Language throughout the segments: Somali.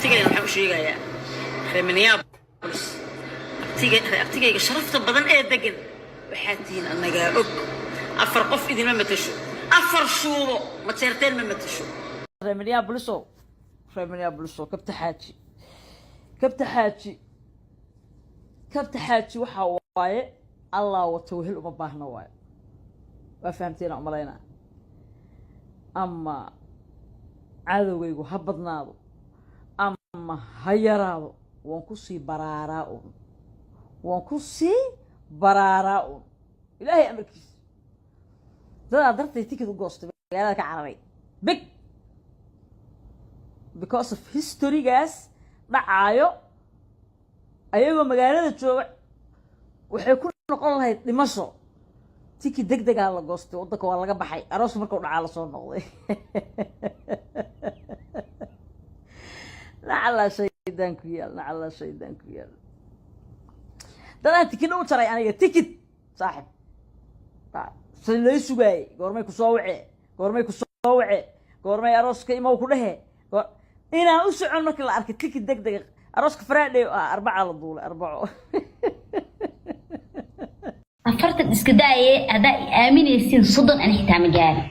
abtigayga waxaan u sheegayaa reer Minneapolis abtigayga sharafta badan ee degan waxaad tihiin annagaa og afar qof idinma matasho afar shuubo ma jeerteen ma matasho reer Minneapolis kabta xaaji waxa waaye allah wato wehel uma baahna waaye waa fahamteen u malaynaa ama cadowgaygu ha badnaado ama ha yaraado waan ku sii baraaraa uun ilaahay amarkiisa dadaa dartay tikid u goostay magaalada ka cararay big because of historygaas dhacaayo ayagoo magaalada jooga waxay ku noqon lahayd dhimasho tiki degdegaa la goostay waddanka waa laga baxay aroos markuu dhacaa la soo noqday nacalaa shaydaan ku yaal dadaan tikidna u jaray aniga tikid saaxib si lay sugaayey goormay ku soo wace goormay arooska imaw ku dhehe inaan u socon markii la arkay tikid degdega arooska Friday arbaca la duulay arbaco afartan iska daaye ada aaminaysiin soddon aan xitaa ma gaarin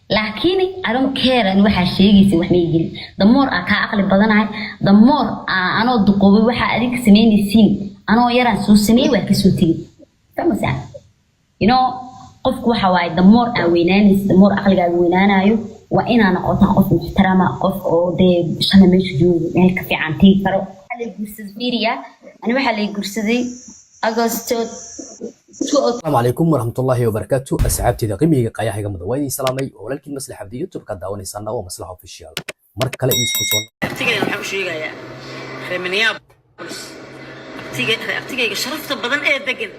laakiin I don't care an waxa sheegaysa wax ma yigin the more ka aqli badanahay the more anoo duqoobay waxa adig sameynaysiin anoo yaraan soo sameeyay wax ka soo tigay tamasa you know qofku waxa waay the more weynaanaysa the more aqligaaga weynaanayo waa inaan noqoto qof muxtarama qof oo de shana meesha joogo meel ka fiican tii karo xalay guursaday Fiiriya ani waxa la guursaday Agosto. السلام عليكم ورحمة الله وبركاته. أصحابتي ذا قيمة قياها جمد ويني سلامي ولكن مسلحة في يوتيوب قد داوني سنة ومسلحة في الشيال مرك كلا إنسكوسون. abtigayga waxaan u sheegayaa reer Minneapolis abtigayga sharafta badan ee degan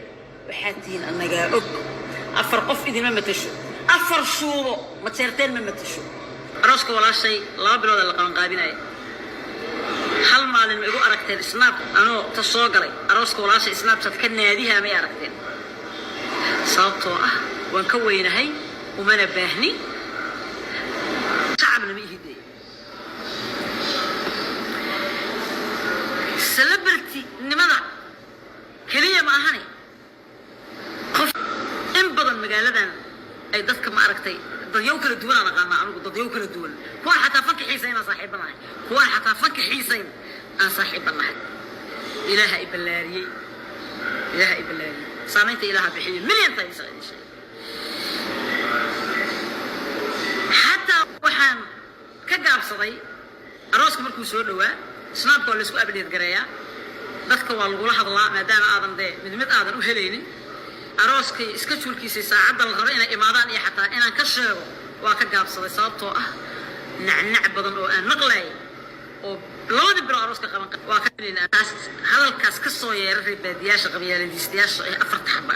waxaad tihiin annagaa og afar qof idinma matasho afar shuubo ma jeerteen ma matasho arooska walaashay 2 bilood la qaban qaabinay hal maalin igu aragteen snap anoo ta soo galay arooska walaashay snapchat ka naadiha ma aragteen sababtoo waan ka weynahay umana baahni shacabna ma ihidey celebrity nimada kaliya ma ahani qof in badan magaaladan ay dadka ma aragtay dadyow kala duwan aan aqaana anigu dadyow kala duwan kuwa xataa fanka xiisayna saaxiibanahay ilaahay balaariyay saamaynta ilaaha bixiyay milyan times حتى waxaan ka gaabsaday arooska markuu soo dhawaa snapka la isku update gareeyaa dadka waa lagu la hadlaa maadaama aadan mid aadan u helaynin arooska iska julkiisay saacada la rabo inay imaadaan iyo xataa inaan ka sheego waa ka gaabsaday sababtoo nacnac badan oo aan maqlay oo labada bilo arooska qaban waa ka dhinaas hadalkaas ka soo yeeray baadiyaasha qabyaaladiistayaasha ee afarta xaba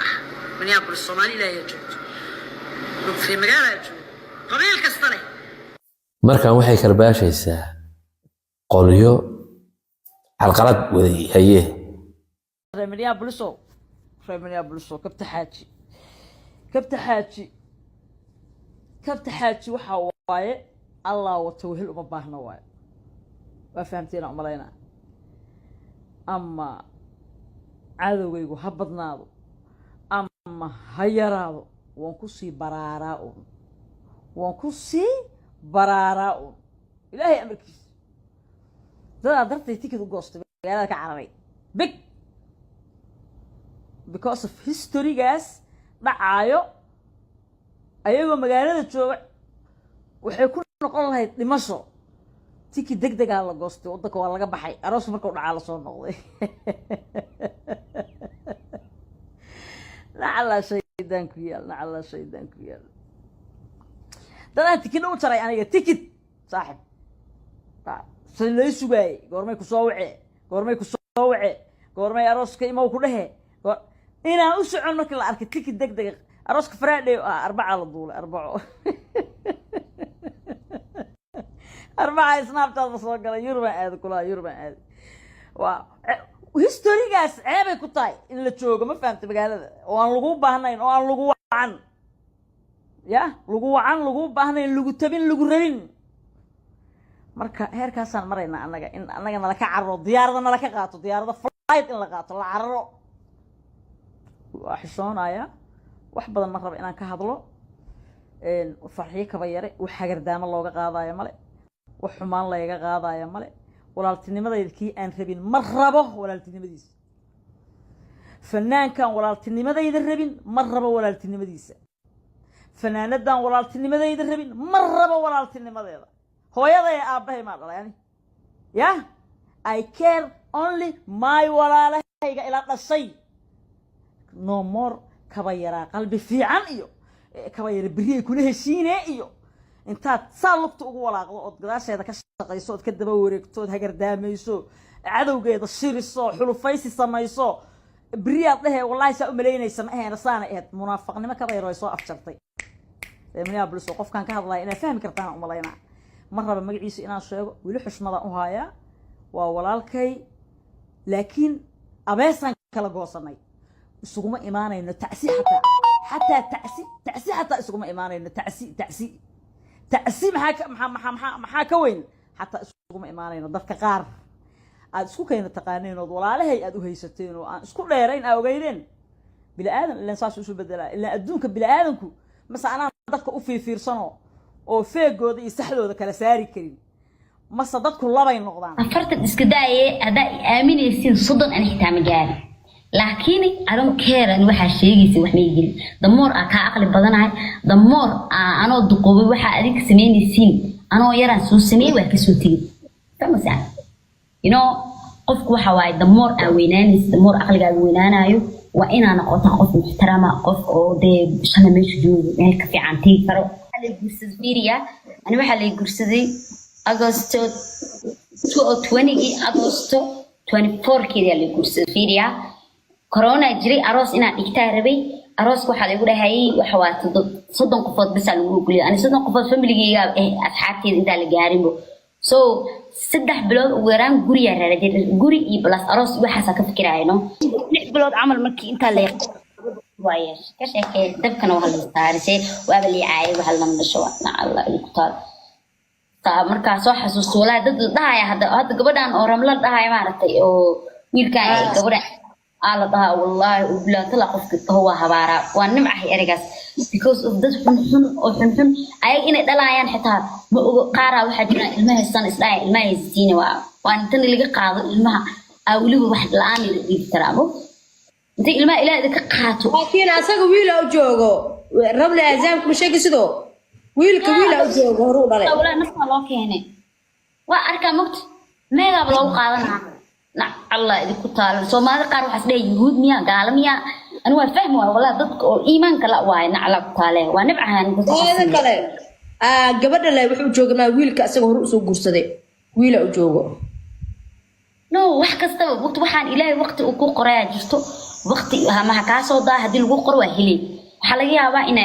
Minneapolis Soomaaliya ay joogto في مجالات قبيل كستري markan waxay karbaashaysaa qolyo halqalad waday haye Minneapolis kabta xaaji waxa waaye allah wato wehel uma baahna waaye waa fahamteen u malaynaa ama cadowgaygu ha badnaado ama ha yaraado waan ku sii baraaraa uun ilaahay amarkiisa dadaa dartay tikid u goostay magaalada ka cararay big because of historygaas dhacaayo ayagoo magaalada jooga waxay ku noqon lahayd dhimasho tikid degdegaa la goostay waddanka waa laga baxay aroos markuu dhacaa la soo noqday nacalaa shaydaan ku yaal dadaan tikidna u jaray aniga tikid saaxib si lay sugaayey goormay ku soo wace goormay arooska imaw ku dhehe inaan u socon markii la arkay tikid degdega arooska Friday arbaca la duulay arbaco arbaca snapchat soo galay Yurban aad waa historygaas ceebay ku tahay in la joogo ma fahamtay magaalada oo aan lagu baahnayn oo aan lagu wacan lagu baahnayn lagu tabin lagu rarin marka heerkaasaan maraynaa annaga in annaga nala ka cararo diyaarada nala ka qaato diyaarada flight in la qaato la cararo waa xishoonaya wax badan ma raba inaan ka hadlo farxiyo kaba yare wax hagardaamo looga qaadayo male wax xumaan layga qaadayo male walaaltinimadayda kii aan rabin ma rabo walaaltinimadiisa fanaankan walaaltinimadayda rabin ma rabo walaaltinimadiisa fanaanadan walaaltinimadayda rabin ma rabo walaaltinimadeeda hooyaday aabahay ma dhalay ani ya I care only my walaalahayga ila dhashay no more kaba yaraa qalbi fiican iyo kaba yara beriye kula heshiine iyo intaad saa lugta ugu walaaqdo ood gadaasheeda ka shaqayso ood ka daba wareegto ood hagardaamayso cadowgeeda shiriso xulufaysi samayso beriyaad dhehee wallaahi saa u malaynaysa ma ahayn saana ahayd munaafaqnimo kaba yar way soo afjartay minneapolis oo qofkan ka hadlaya inaad fahmi kartaan u malaynaa ma raba magaciisa inaan sheego weli xushmadaan u hayaa waa walaalkay laakiin abeesaan kala goosanay isuguma imaanayno tacsi xataa tacsi xataa isuguma imaanayno tacsi maxaa ka weyn xataa isuguma imaanayno dadka qaar aad isku kayna taqaaneen ood walaalahay aad u haysateen oo aan isku dheerayn aa ogeydeen bini aadan ilaan saas isu bedelaa ilaa adduunka bini aadanku mase anaan dadka u fiirfiirsano oo feegooda iyo saxdooda kala saari karin mase dadku labay noqdaan afartan iska daaye haddaa aaminaysiin soddon aan xitaa ma gaarin laakiin I don't care an waxaa sheegaysa wax ma igin the more aa kaa aqli badanahay the more anoo duqoobay waxaa adig samaynaysiin anoo yaraan soo sameeyey waa kasoo tegey fahmaysaa you know qofku waxa waaye the more aa weynaanaysa the more aqligaaga weynaanayo waa inaa noqotaa qof muxtarama qof oo dee shala meesha joogo meel ka fiican tegi karo ani waxaa lay gursaday agosto 20 agosto 24 keeda lay gursaday fiiriya corona jiray aroos inaan dhigtaa rabay arooska waxaa lagu dhahayay waxa waa 30 qofood bas lagu ogoliyay ani 30 qofood familygayga asxaabteeda inta la gaarinbo so 3 bilood ugu yaraan guriga raadin guri iyo plus aroos waxaas ka fikirayno 6 bilood camal markii inta la waaye ka sheekay dabkana waxa la saarisay waaba li caayay waxa la nasho Allah ku taal taa marka soo xasuusto walaa dad dhaaya hadda gabadhan oo ramla dhaaya maartay oo wiilka gabadha ala dhaha wallahi ubla tala qofka huwa habaara waa nimcahay erigaas because of dad xun ay inay dhalayaan xitaa ma uga qaara waxa jira ilmaha san isdhaay ilmaha isiina waa intan laga qaado ilmaha awligu wax la'aan dhigi karaamo inta ilmaha ilaahay ka qaato laakiin asaga wiil oo joogo rabla azaamku sheegay sidoo wiilka wiil oo joogo horu dhalay wala nafta loo keenay waa arka muqt meega loo qaadanaa الله إذا كنت على سومالي قارو حسده يهود ميا قال ميا أنا وفهم والله ضدك إيمان كلا واين على قتاله ونبعها هذا كله قبل لا يروحوا جوجنا ويل كأسه رؤسه قرصده ويل أو جوجو نو وحكي استوى وقت وحان إلهي وقت أكو قراءة جستو وقت ما حكاسو دا هدي الوقت قروة هلي حلقيها بقى إن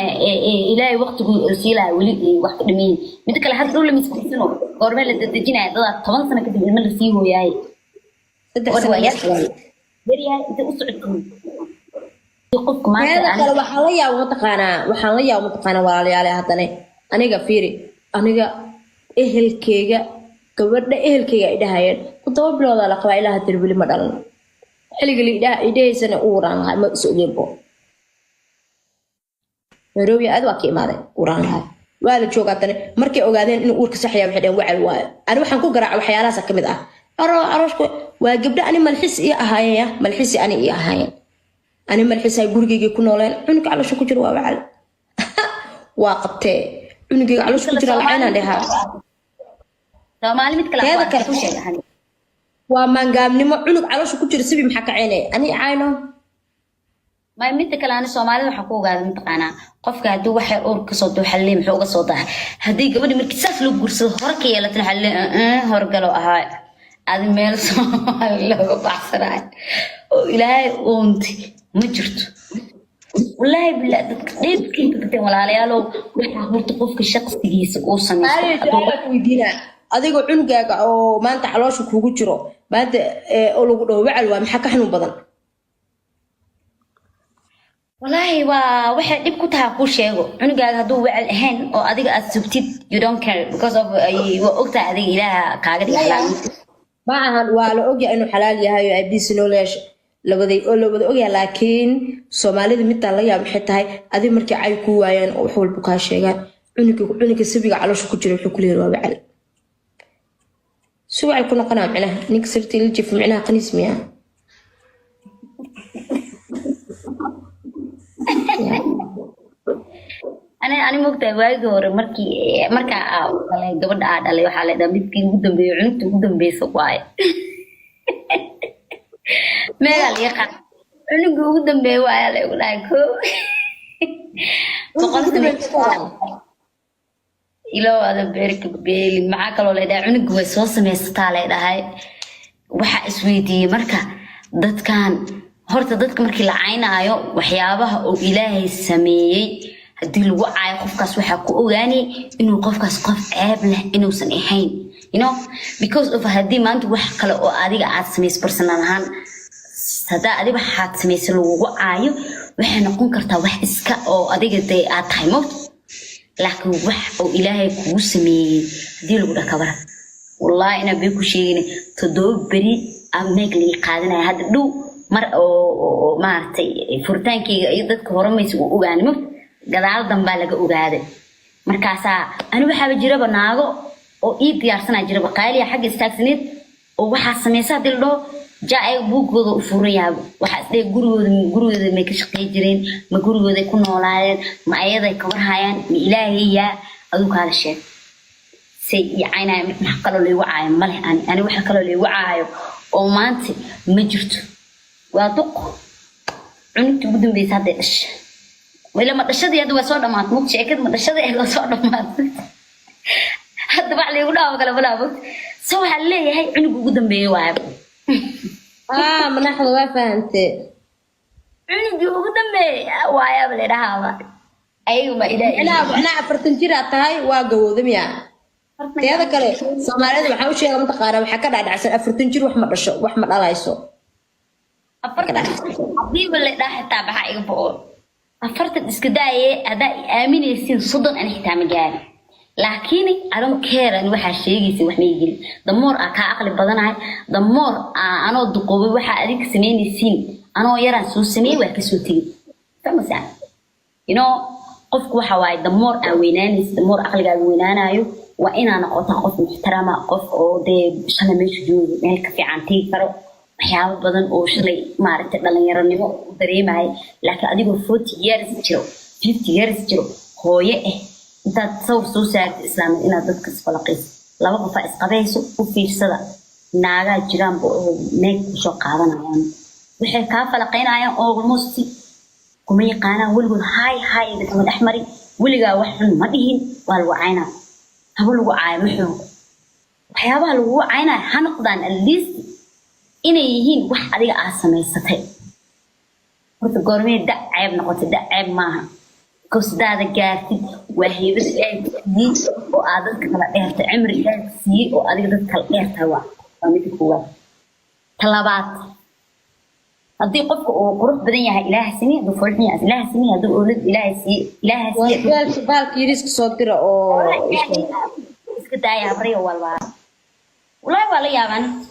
إلهي وقت سيلا ولي وقت دمين مثل كلا هاد دولة مسكسنو قربان لتدجينا ضد 10 سنة كتب المل فيه وياي waxaan la yaab mataqaana walaalayaal haddana aniga fiiri aniga ehelkeyga gabadha ehelkeyga ay dhahayeen 7 bilood la qabaa ilaa hadda weli ma dhalan xilliga idhahaysana uu uraan lahaa ma isu ogeebo Nairobi aad waa ka imaaday uraan lahaa waa la joogaa haddana markay ogaadeen in uurka sax yahay waxay dhaheen wacal waayo ani waxaan ku garaacay waxyaalahaas ka mid ah aroosku waa gabdha ani malxis iyo ahaayeen malxisi ani iyo ahaayeen ani malxis ay gurigeyga ku nooleen cunug caloosha ku jiro waa wacal waa qabtee cunugeyga caloosha ku jira lacayna dhahaa Soomaali mid kale ku sheegahan waa mangaamnimo cunug caloosha ku jira sibi maxaa ka ceynay ani ayno ma mid kale ani Soomaalida waxa ku ogaaday mataqaana qofka hadii wax yar uur ka soo dooxalay muxuu uga soo dahay hadii gabadhi markii saas loo guursado hor ka yeelatin xalay horgalo ahaa هذا ميل لو بعصراي وإلهي أنتي ما جرت والله بالله ديت كيف كنت ولا عليالو وإحنا مرتقف كشخص تجيس قوسني ويدينا أديكو عنقاق أو ما أنت حلاش وكوجو جرو بعد أولو وعل ومحك حنو بدن والله واحد دب كنتها كل شيء أنا قاعد هدو وعل هن أو أديك أسبتيت you don't care because of وقتها أديك إلها كعادي حلال معها وعلى أوجي إنه حلال يهاي أبي سنولش لو بدي لكن سومالي مثل الله يا بحث هاي أدي مركي عيكو ويان أو حول بكاشيجا عنك سبيق على شو كتير وحكولي روا بعل سو على كنا قناة معناها نكسرت الجف معناها قنيس مياه أنا مقطع واجور مركا على قبل عاد على وحالة ده بيتكلم قدام بيعنك قدام بيسقواي ما قال يقع عنك قدام بيواي على ولاكو إلى هذا بيرك بيلي معاك لو لدا عنق وسوس ميستا لهاي waxa isweydiiyay marka dadkan horta dadka markii la caynaayo waxyaabaha oo Ilaahay sameeyay hadii lagu caayo qofkaas waxa ku ogaani inuu qofkaas qof ceeb leh inuusan ahayn you know because of hadii maanta wax kale oo adiga aad sameys personal ahaan sada adiga waxaad sameysay lagu caayo waxay noqon kartaa wax iska oo adiga day aad tahay mood laakiin wax oo Ilaahay kugu sameeyay hadii lagu dhakabar والله أنا بيكو شيء تدوب بري أميك لي قادنا هذا دو مر أو مارتي فرتان كي يضد كهرميس وأوجان مف قدال دمبالك أوجاده مركاسا أنا بحب أجرب ناقو أو إيد يارسنا أجرب قايل يا حق استكسنت وواحد سميسا دلو جاء بوك وضو فوريا واحد ده جرو ده ميكش قيجرين ما جرو ده يكون ولاين ما أيضا يكبر هايان إلهي يا أدوك هذا الشيء يعني محقلوا لي وعاي ماله أنا وحكلوا لي وعاي وما أنت مجرت وأدق عنك بدون بيسادش ولا ما تشدي هذا وصار ما تموت شيء كده ما تشدي هذا وصار ما هذا بعلي ولا ولا بد سوى عليه هاي عنك بدون بيوعاي من ناحية وافة أنت عنك بدون بيوعاي بلي رهاوة أيوة ما إلى أنا فرتنجرة تاي واجو يا هذا كله سوماليد waxa uu sheegay mantaqaana waxa ka dhacaysan 40 jir wax ma dhasho wax ma dhalayso hadii wala dhaxta baxa iga boo afartan iska daayay hada aaminaysin soddon aan xitaa ma gaari laakiin aron keeran waxa sheegaysi wax ma yigin damoor ka aqli badanahay damoor anoo duqoobay waxa adig sameynaysin anoo yaraan soo sameeyay wax ka soo tagay tamasa you know qofku waxa waay damoor aan weynaanaysi damoor aqligaaga weynaanayo وإن أنا قف محترمة قف أو ده شلة مش جود ملك في عنتي فرو حياة بدن أو شلة ما عرفت دلني يرني مو دري معي لكن أديكو 40 years جرو 50 years جرو هو أنت تصور سوسيال الإسلام إن ضدك سفلقيس لو قف إسقابيسو وفي صدا ناقة جيران بو ميك شو قاعدنا يعني وحي كافة لقينا عيان أو الموسي كمية قانا ولقول هاي إذا كمان أحمري ولقى وحن مدهين والوعينا هقول له عاي محو وحيابها لو عينا هنقدان الليست إنه يهين واحد أديك عاصمة يستطيع قلت قرمي دع عيب نقطة دع عيب معها كوس دا قاعد وهي بس قاعد دي وعادتك تلا إيرت عمري قاعد سي وأديك تلا إيرت هوا فميتك هو طلبات هدي قفك وقروح بدنيا إله سني بفرحني إله سني هدول أولد إله سي وقال شبالك يريسك صدر أو إسكت دايا بري والله ولا يا من